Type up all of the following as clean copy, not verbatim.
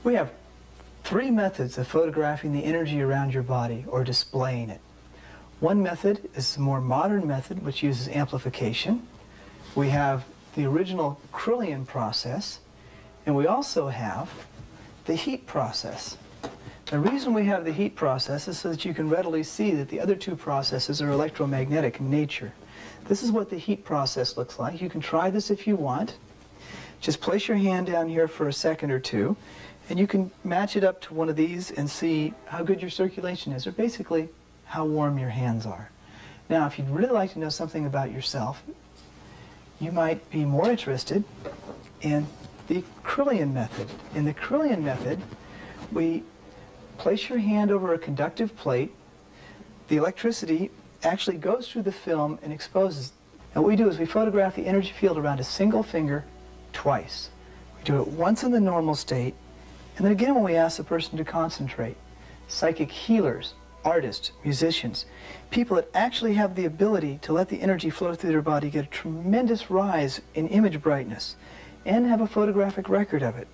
We have three methods of photographing the energy around your body or displaying it. One method is a more modern method which uses amplification. We have the original Kirlian process, and we also have the heat process. The reason we have the heat process is so that you can readily see that the other two processes are electromagnetic in nature. This is what the heat process looks like. You can try this if you want. Just place your hand down here for a second or two, and you can match it up to one of these and see how good your circulation is, or basically how warm your hands are. Now, if you'd really like to know something about yourself, you might be more interested in the Kirlian method. In the Kirlian method, we place your hand over a conductive plate. The electricity actually goes through the film and exposes. And what we do is we photograph the energy field around a single finger twice. We do it once in the normal state, and then again when we ask the person to concentrate. Psychic healers, artists, musicians, people that actually have the ability to let the energy flow through their body get a tremendous rise in image brightness and have a photographic record of it.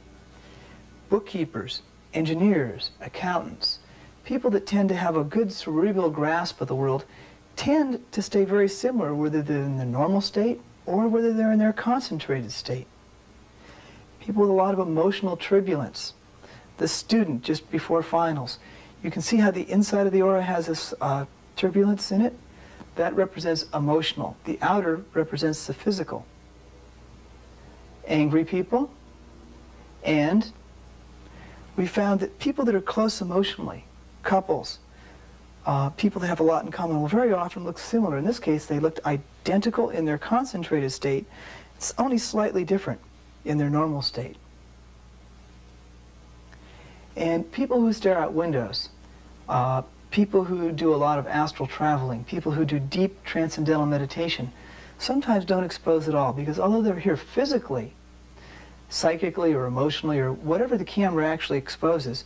Bookkeepers, engineers, accountants, people that tend to have a good cerebral grasp of the world tend to stay very similar whether they're in the normal state or whether they're in their concentrated state. People with a lot of emotional turbulence. The student just before finals. You can see how the inside of the aura has this turbulence in it. That represents emotional. The outer represents the physical. Angry people. And we found that people that are close emotionally, couples, people that have a lot in common, will very often look similar. In this case, they looked identical in their concentrated state. It's only slightly different in their normal state. And people who stare out windows, people who do a lot of astral traveling, people who do deep transcendental meditation, sometimes don't expose at all, because although they're here physically, psychically or emotionally or whatever the camera actually exposes,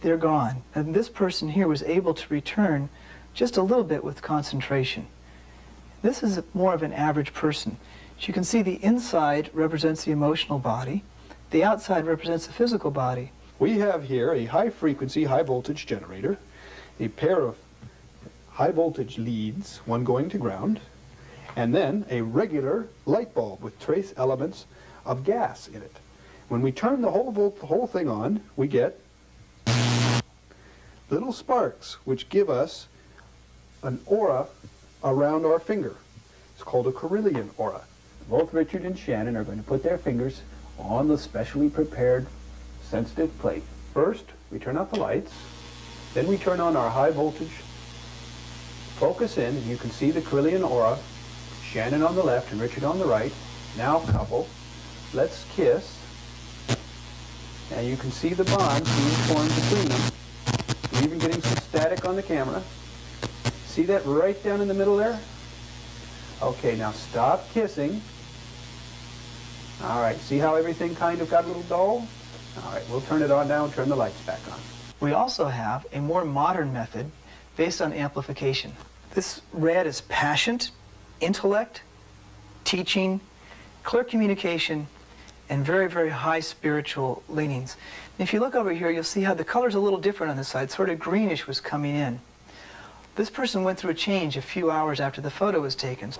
they're gone. And this person here was able to return just a little bit with concentration. This is more of an average person. As you can see, the inside represents the emotional body. The outside represents the physical body. We have here a high-frequency, high-voltage generator, a pair of high-voltage leads, one going to ground, and then a regular light bulb with trace elements of gas in it. When we turn the whole thing on, we get little sparks which give us an aura around our finger. It's called a Kirlian aura. Both Richard and Shannon are going to put their fingers on the specially prepared sensitive plate. First, we turn out the lights, then we turn on our high voltage, focus in, and you can see the Kirlian aura, Shannon on the left and Richard on the right. Now couple, let's kiss, and you can see the bond being formed between them. You're even getting some static on the camera. See that right down in the middle there? Okay, now stop kissing. All right, see how everything kind of got a little dull? All right, we'll turn it on now and turn the lights back on. We also have a more modern method based on amplification. This red is passion, intellect, teaching, clear communication, and very, very high spiritual leanings. And if you look over here, you'll see how the color's a little different on this side. Sort of greenish was coming in. This person went through a change a few hours after the photo was taken.